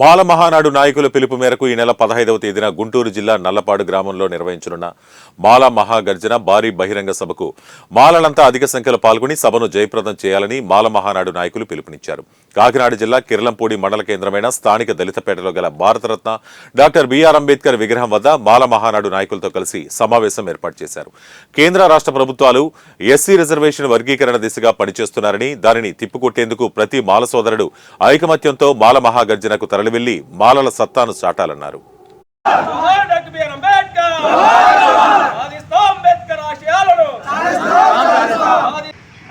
మాల మహానాడు నాయకుల పిలుపు మేరకు ఈ నెల 15వ తేదీన గుంటూరు జిల్లా నల్లపాడు గ్రామంలో నిర్వహించనున్న మాల మహాగర్జన భారీ బహిరంగ సభకు మాలలంతా అధిక సంఖ్యలో పాల్గొని సభను జయప్రదం చేయాలని మాల మహానాడు నాయకులు పిలుపునిచ్చారు. కాకినాడ జిల్లా కిర్లంపూడి మండల కేంద్రమైన స్థానిక దళితపేటలో గల భారతరత్న డాక్టర్ బిఆర్ అంబేద్కర్ విగ్రహం వద్ద మాల మహానాడు నాయకులతో కలిసి సమావేశం ఏర్పాటు చేశారు. కేంద్ర రాష్ట్ర ప్రభుత్వాలు ఎస్సీ రిజర్వేషన్ వర్గీకరణ దిశగా పనిచేస్తున్నారని, దానిని తిప్పికొట్టేందుకు ప్రతి మాల సోదరుడు ఐకమత్యంతో మాల మహాగర్జనకు తరలివెళ్లి మాలల సత్తాను చాటాలన్నారు.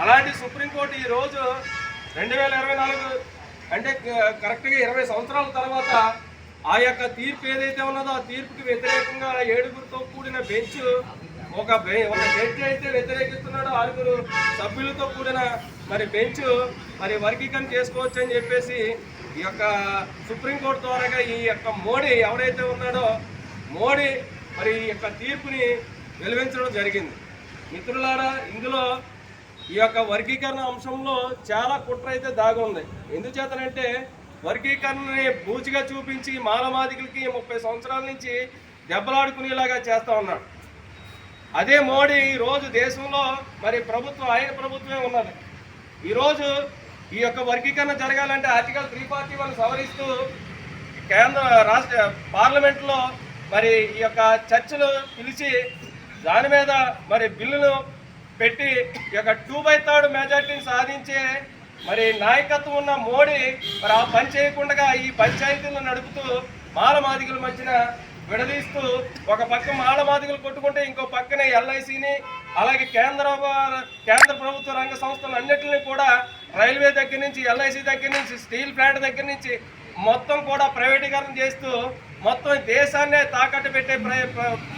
అలాంటి సుప్రీంకోర్టు ఈ రోజు 2024 అంటే కరెక్ట్గా 20 సంవత్సరాల తర్వాత ఆ యొక్క తీర్పు ఏదైతే ఉన్నదో ఆ తీర్పుకి వ్యతిరేకంగా 7గురితో కూడిన బెంచ్ ఒక జడ్జి అయితే వ్యతిరేకిస్తున్నాడు, 6 సభ్యులతో కూడిన బెంచ్ వర్గీకరణ చేసుకోవచ్చు అని చెప్పేసి ఈ యొక్క సుప్రీంకోర్టు ద్వారాగా ఈ యొక్క మోడీ ఎవరైతే ఉన్నాడో మోడీ ఈ యొక్క తీర్పుని వెలువరించడం జరిగింది. మిత్రులారా, ఇందులో ఈ యొక్క వర్గీకరణ అంశంలో చాలా కుట్ర అయితే దాగి ఉంది. ఎందుచేతనంటే వర్గీకరణని బూచిగా చూపించి మాలమాదికులకి 30 సంవత్సరాల నుంచి దెబ్బలాడుకునేలాగా చేస్తూ ఉన్నాడు. అదే మోడీ ఈరోజు దేశంలో ప్రభుత్వం ఆయన ప్రభుత్వమే ఉన్నది. ఈరోజు ఈ యొక్క వర్గీకరణ జరగాలంటే ఆర్టికల్ 341 సవరిస్తూ కేంద్ర రాష్ట్ర పార్లమెంట్లో ఈ యొక్క చర్చలు పిలిచి దాని మీద బిల్లును పెట్టి ఈ యొక్క 2/3 మెజార్టీని సాధించే నాయకత్వం ఉన్న మోడీ ఆ పని చేయకుండా ఈ పంచాయతీలను నడుపుతూ మాలమాదిగుల మధ్యన విడదీస్తూ ఒక పక్క మాలమాదిగులు కొట్టుకుంటే ఇంకో పక్కనే ఎల్ఐసిని అలాగే కేంద్ర ప్రభుత్వ రంగ సంస్థలు అన్నింటినీ కూడా రైల్వే దగ్గర నుంచి ఎల్ఐసి దగ్గర నుంచి స్టీల్ ప్లాంట్ దగ్గర నుంచి మొత్తం కూడా ప్రైవేటీకరణ చేస్తూ మొత్తం దేశాన్నే తాకట్టు పెట్టే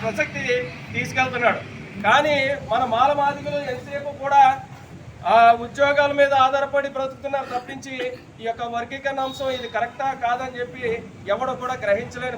ప్రసక్తి తీసుకెళ్తున్నాడు. కానీ మన మాలమాదిగులు ఎంతసేపు కూడా ఉద్యోగాల మీద ఆధారపడి బ్రతుకుతున్నారు తప్పించి ఈ యొక్క వర్గీకరణ అంశం ఇది కరెక్టా కాదని చెప్పి ఎవడు కూడా గ్రహించలేని